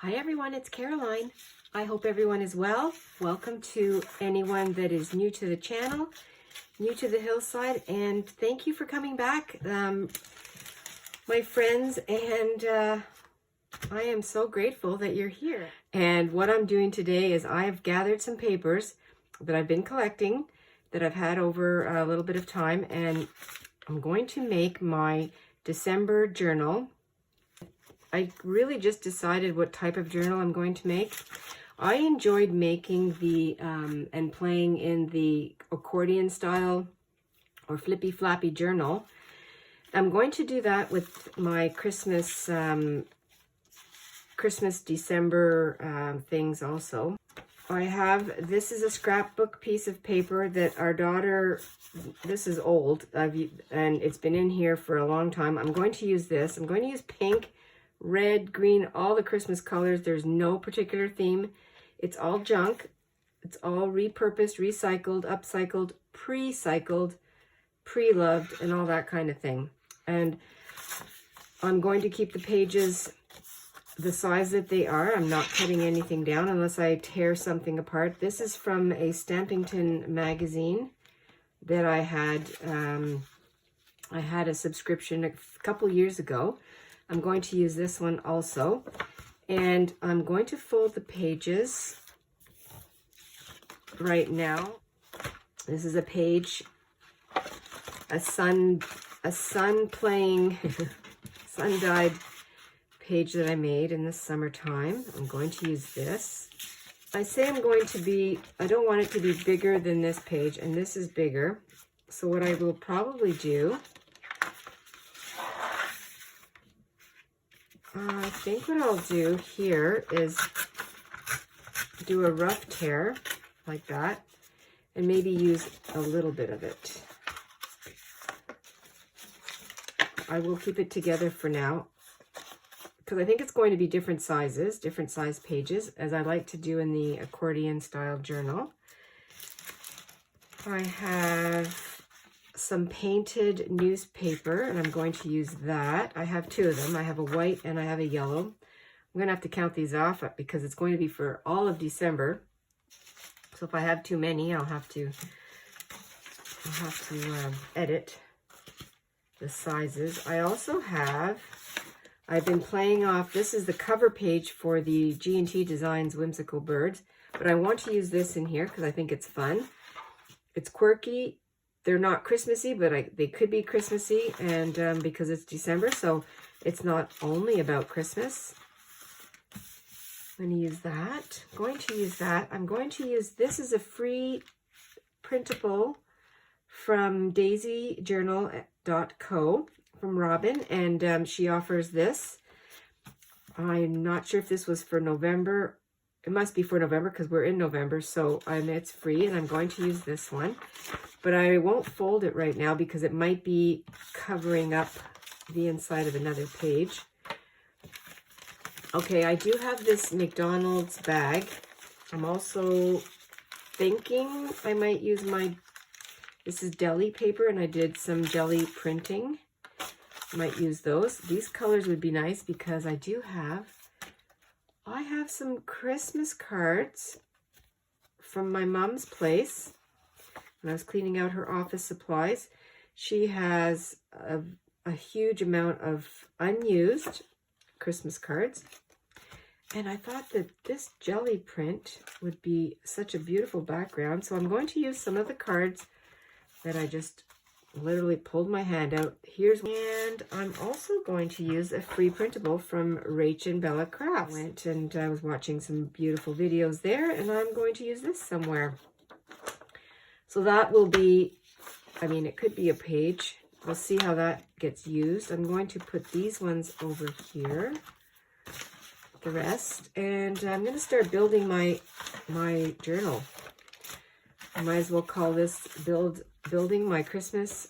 Hi everyone, it's Caroline. I hope everyone is well. Welcome to anyone that is new to the channel, new to the hillside, and thank you for coming back, my friends, and I am so grateful that you're here. And what I'm doing today is I've gathered some papers that I've been collecting, that I've had over a little bit of time, and I'm going to make my December journal. I really just decided what type of journal I'm going to make. I enjoyed making the and playing in the accordion style or flippy flappy journal. I'm going to do that with my Christmas December things also. This is a scrapbook piece of paper that our daughter, this is old, and it's been in here for a long time. I'm going to use this. I'm going to use pink, red, green, all the Christmas colors. There's no particular theme. It's all junk. It's all repurposed, recycled, upcycled, pre-cycled, pre-loved, and all that kind of thing. And I'm going to keep the pages the size that they are. I'm not cutting anything down unless I tear something apart. This is from a Stampington magazine that I had a subscription a couple years ago. I'm going to use this one also, and I'm going to fold the pages right now. This is a page, a sun playing, sun-dyed page that I made in the summertime. I'm going to use this. I say I don't want it to be bigger than this page, and this is bigger. So what I will probably do, I think what I'll do here is do a rough tear like that and maybe use a little bit of it. I will keep it together for now because I think it's going to be different sizes, different size pages, as I like to do in the accordion style journal. I have some painted newspaper, and I'm going to use that. I have two of them. I have a white and I have a yellow. I'm going to have to count these off because it's going to be for all of December. So if I have too many, I'll have to edit the sizes. I've been playing off, this is the cover page for the G&T Designs Whimsical Birds, but I want to use this in here because I think it's fun. It's quirky. They're not Christmassy, but they could be Christmassy, and because it's December, so it's not only about Christmas. I'm going to use that. I'm going to use, this is a free printable from daisyjournal.co from Robin, and she offers this. I'm not sure if this was for November. It must be for November because we're in November, so it's free, and I'm going to use this one. But I won't fold it right now because it might be covering up the inside of another page. Okay, I do have this McDonald's bag. I'm also thinking I might use this is deli paper, and I did some jelly printing. I might use those. These colors would be nice because I have some Christmas cards from my mom's place. When I was cleaning out her office supplies, she has a huge amount of unused Christmas cards. And I thought that this jelly print would be such a beautiful background. So I'm going to use some of the cards that I just literally pulled my hand out. And I'm also going to use a free printable from Rach and Bella Crafts. I went and I was watching some beautiful videos there, and I'm going to use this somewhere. So that will be, it could be a page. We'll see how that gets used. I'm going to put these ones over here, the rest, and I'm going to start building my journal. I might as well call this building my Christmas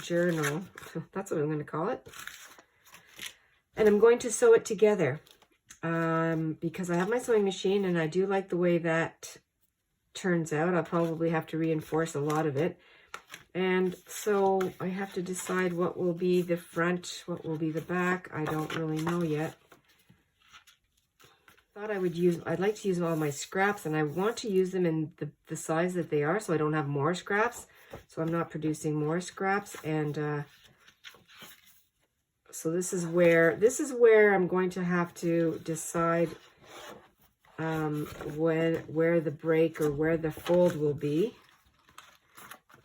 journal. That's what I'm going to call it. And I'm going to sew it together because I have my sewing machine, and I do like the way that turns out. I'll probably have to reinforce a lot of it, and so I have to decide what will be the front, what will be the back. I don't really know yet. thought I'd like to use all my scraps, and I want to use them in the size that they are so I don't have more scraps. So I'm not producing more scraps. And so this is where I'm going to have to decide where the break or where the fold will be.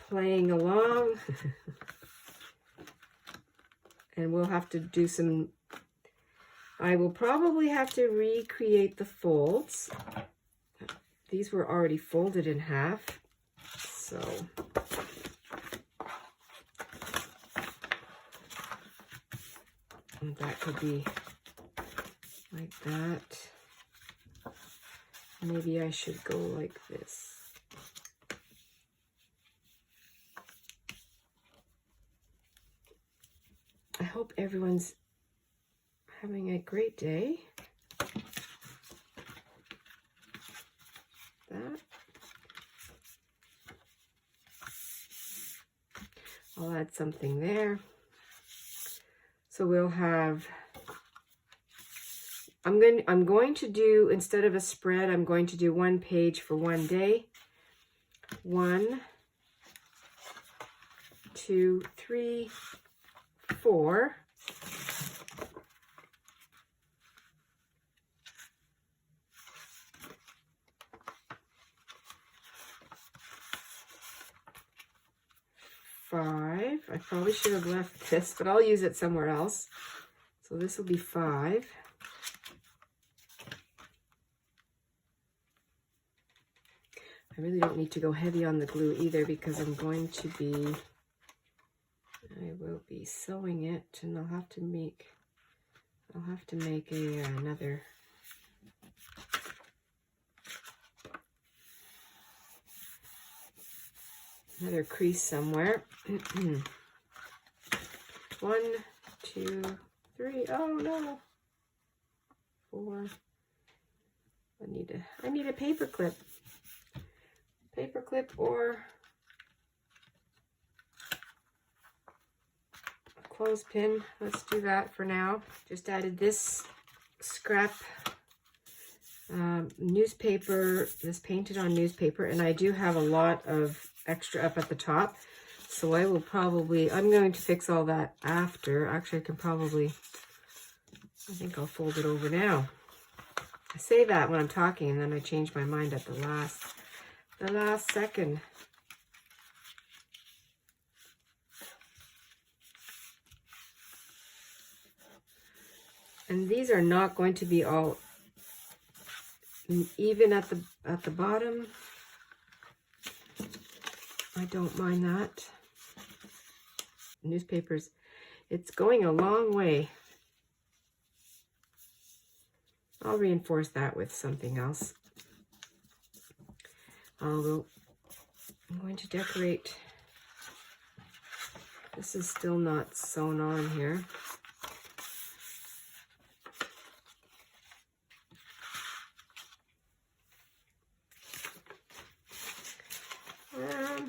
Playing along. And we'll have to do some, I will probably have to recreate the folds. These were already folded in half, so and that could be like that. Maybe I should go like this. I hope everyone's having a great day. That. I'll add something there. So we'll have, I'm going to do, instead of a spread, I'm going to do one page for one day. 1, 2, 3, 4. Five. I probably should have left this, but I'll use it somewhere else. So this will be 5. I really don't need to go heavy on the glue either because I'm going to be, I will be sewing it, and I'll have to make another crease somewhere. 1, 2, 3. Oh no. 4. I need a paper clip. Paper clip or a clothespin. Let's do that for now. Just added this scrap newspaper, this painted on newspaper, and I do have a lot of extra up at the top, so I will probably, I'm going to fix all that after. Actually, I think I'll fold it over now. I say that when I'm talking, and then I change my mind at the last second. And these are not going to be all even at the bottom. I don't mind that. Newspapers, it's going a long way. I'll reinforce that with something else. I'm going to decorate. This is still not sewn on here.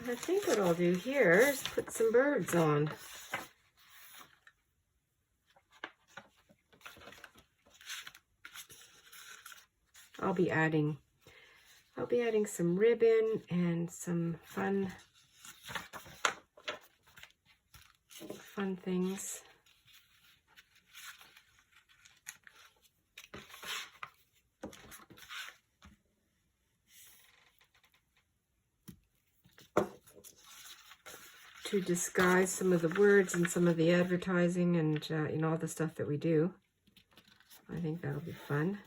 I think what I'll do here is put some birds on. I'll be adding some ribbon and some fun things. To disguise some of the words and some of the advertising and you know, all the stuff that we do. I think that'll be fun.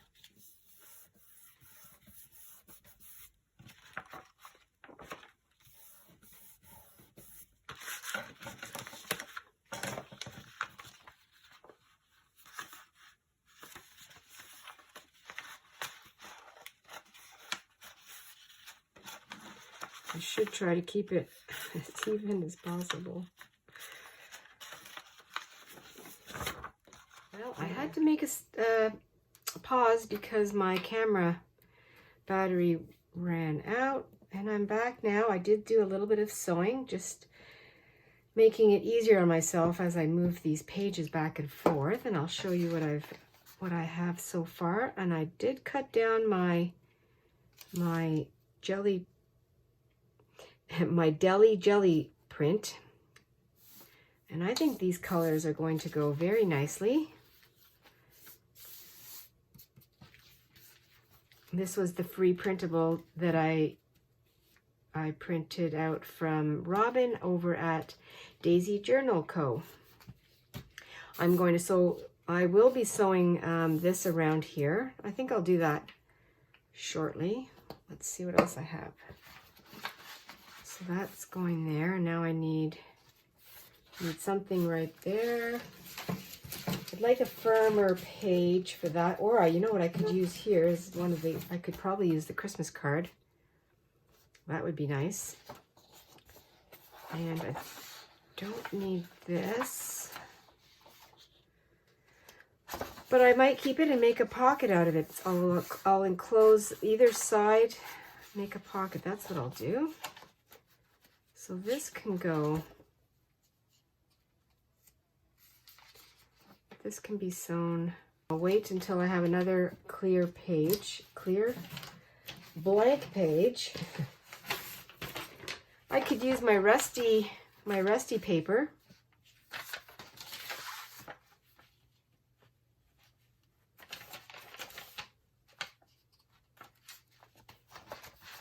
I should try to keep it as even as possible. Well, I had to make a pause because my camera battery ran out, and I'm back now. I did do a little bit of sewing, just making it easier on myself as I move these pages back and forth, and I'll show you what I've what I have so far, and I did cut down my jelly, my deli jelly print, and I think these colors are going to go very nicely. This was the free printable that I printed out from Robin over at Daisy Journal Co. I'm going to sew, I will be sewing this around here. I think I'll do that shortly. Let's see what else I have. So that's going there. Now I need something right there. I'd like a firmer page for that. Or you know what I could use here is one of the, I could probably use the Christmas card. That would be nice. And I don't need this. But I might keep it and make a pocket out of it. I'll enclose either side, make a pocket. That's what I'll do. So this can go, this can be sewn. I'll wait until I have another clear page, clear blank page. I could use my rusty paper.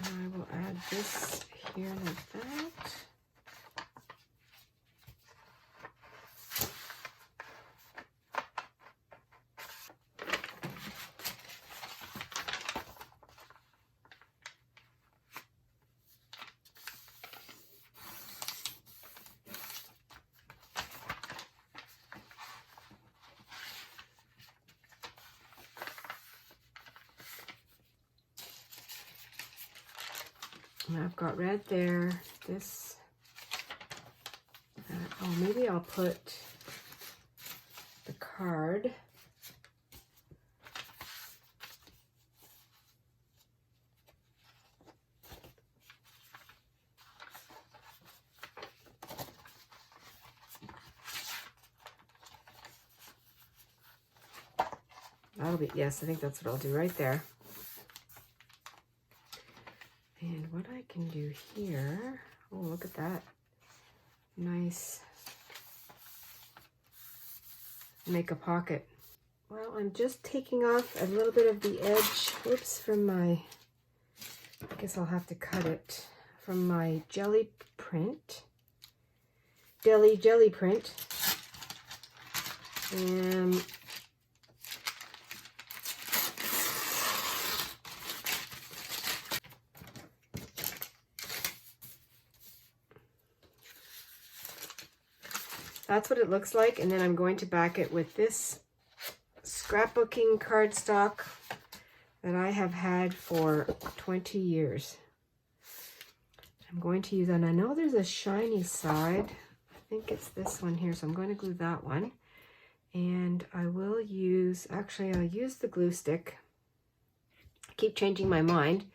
And I will add this here like that. And I've got red there, this, oh, maybe I'll put the card. That'll be, yes, I think that's what I'll do right there. And what I can do here, oh, look at that. Nice. Make a pocket. Well, I'm just taking off a little bit of the edge, whoops, from my, I guess I'll have to cut it, from my jelly print, deli jelly print. And that's what it looks like, and then I'm going to back it with this scrapbooking cardstock that I have had for 20 years. I'm going to use, and I know there's a shiny side. I think it's this one here, so I'm going to glue that one. And I will use, actually I'll use the glue stick. I keep changing my mind.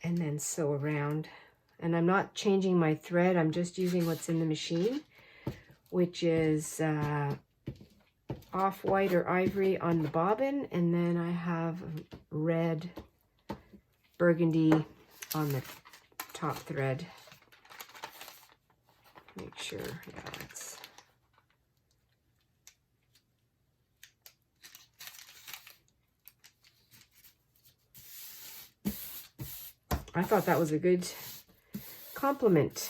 And then sew around. And I'm not changing my thread, I'm just using what's in the machine, which is off-white or ivory on the bobbin, and then I have red burgundy on the top thread. Make sure, yeah, it's... I thought that was a good compliment.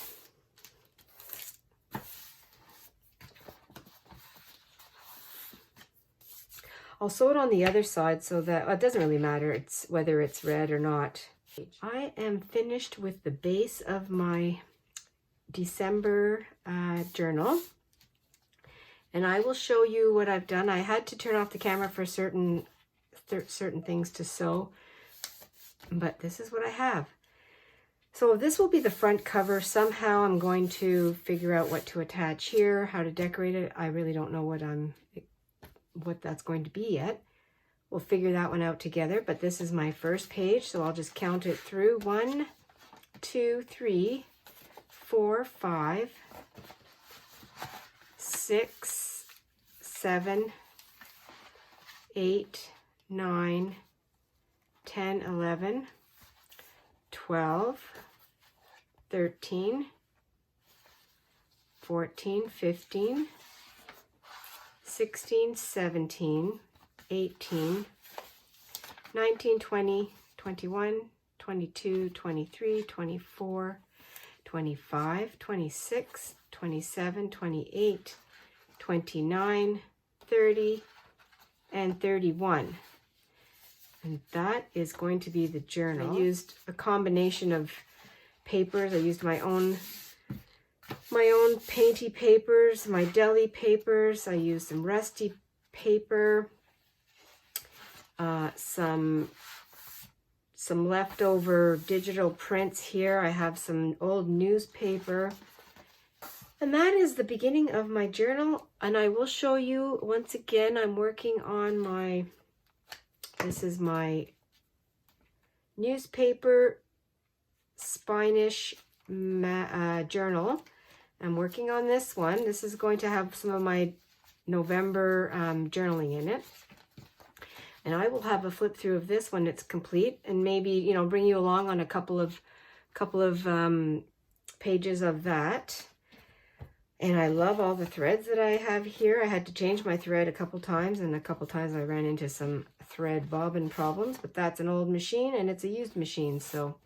I'll sew it on the other side so that it doesn't really matter it's whether it's red or not. I am finished with the base of my December journal, and I will show you what I've done. I had to turn off the camera for certain things to sew, but this is what I have. So this will be the front cover. Somehow I'm going to figure out what to attach here, how to decorate it. I really don't know what that's going to be yet. We'll figure that one out together, but this is my first page, so I'll just count it through. 1, 2, 3, 4, 5, 6, 7, 8, 9, 10, 11, 12, 13, 14, 15, 16, 17, 18, 19, 20, 21, 22, 23, 24, 25, 26, 27, 28, 29, 30, and 31. And that is going to be the journal. I used a combination of papers. I used my own painty papers, my deli papers. I used some rusty paper, some leftover digital prints here. I have some old newspaper. And that is the beginning of my journal. And I will show you once again, I'm working on this is my newspaper Spanish journal. I'm working on this one. This is going to have some of my November journaling in it. And I will have a flip through of this when it's complete, and maybe, you know, bring you along on a couple of pages of that. And I love all the threads that I have here. I had to change my thread a couple times, and a couple times I ran into some thread bobbin problems, but that's an old machine and it's a used machine. So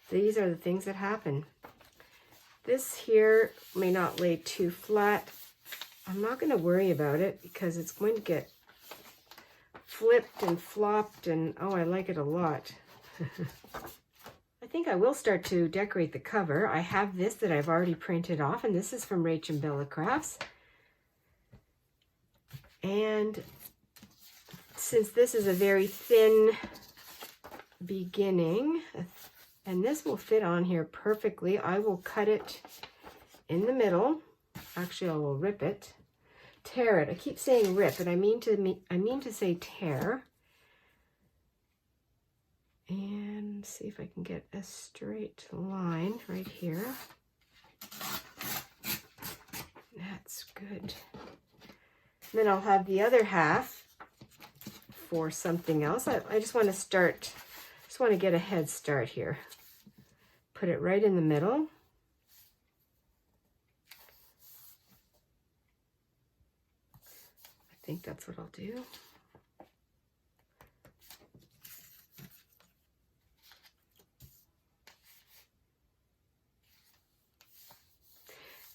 these are the things that happen. This here may not lay too flat. I'm not going to worry about it because it's going to get flipped and flopped, and oh, I like it a lot. I think I will start to decorate the cover. I have this that I've already printed off, and this is from Rach and Bella Crafts. And since this is a very thin beginning, and this will fit on here perfectly, I will cut it in the middle. Actually, I will rip it. Tear it. I keep saying rip, and I mean to say tear. And see if I can get a straight line right here. That's good. And then I'll have the other half for something else. I just want to start, just want to get a head start here. Put it right in the middle. I think that's what I'll do.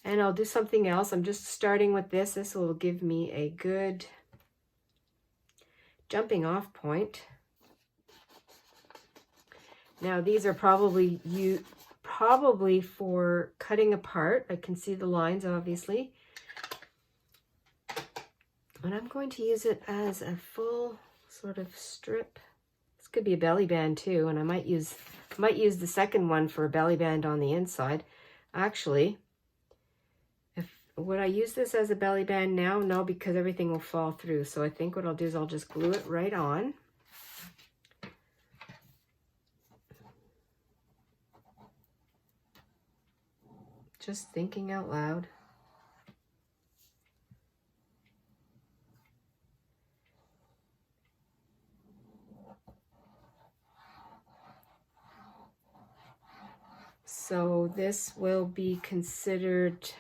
And I'll do something else. I'm just starting with this. This will give me a good jumping off point. Now these are probably for cutting apart. I can see the lines obviously. And I'm going to use it as a full sort of strip. This could be a belly band too, and I might use the second one for a belly band on the inside. Actually, would I use this as a belly band now? No, because everything will fall through. So I think what I'll do is I'll just glue it right on. Just thinking out loud. So this will be considered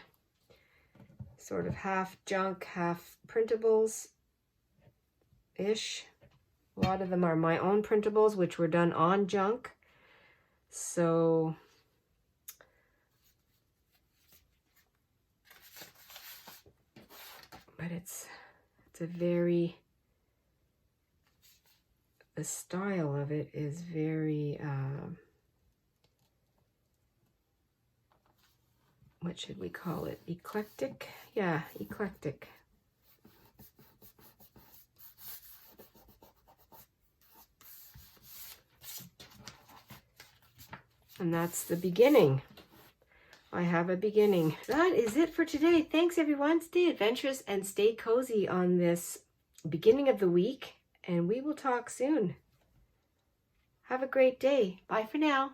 sort of half junk, half printables-ish. A lot of them are my own printables, which were done on junk. So but it's a very, the style of it is very, what should we call it? Eclectic? Yeah, eclectic. And that's the beginning. I have a beginning. That is it for today. Thanks everyone. Stay adventurous and stay cozy on this beginning of the week, and we will talk soon. Have a great day. Bye for now.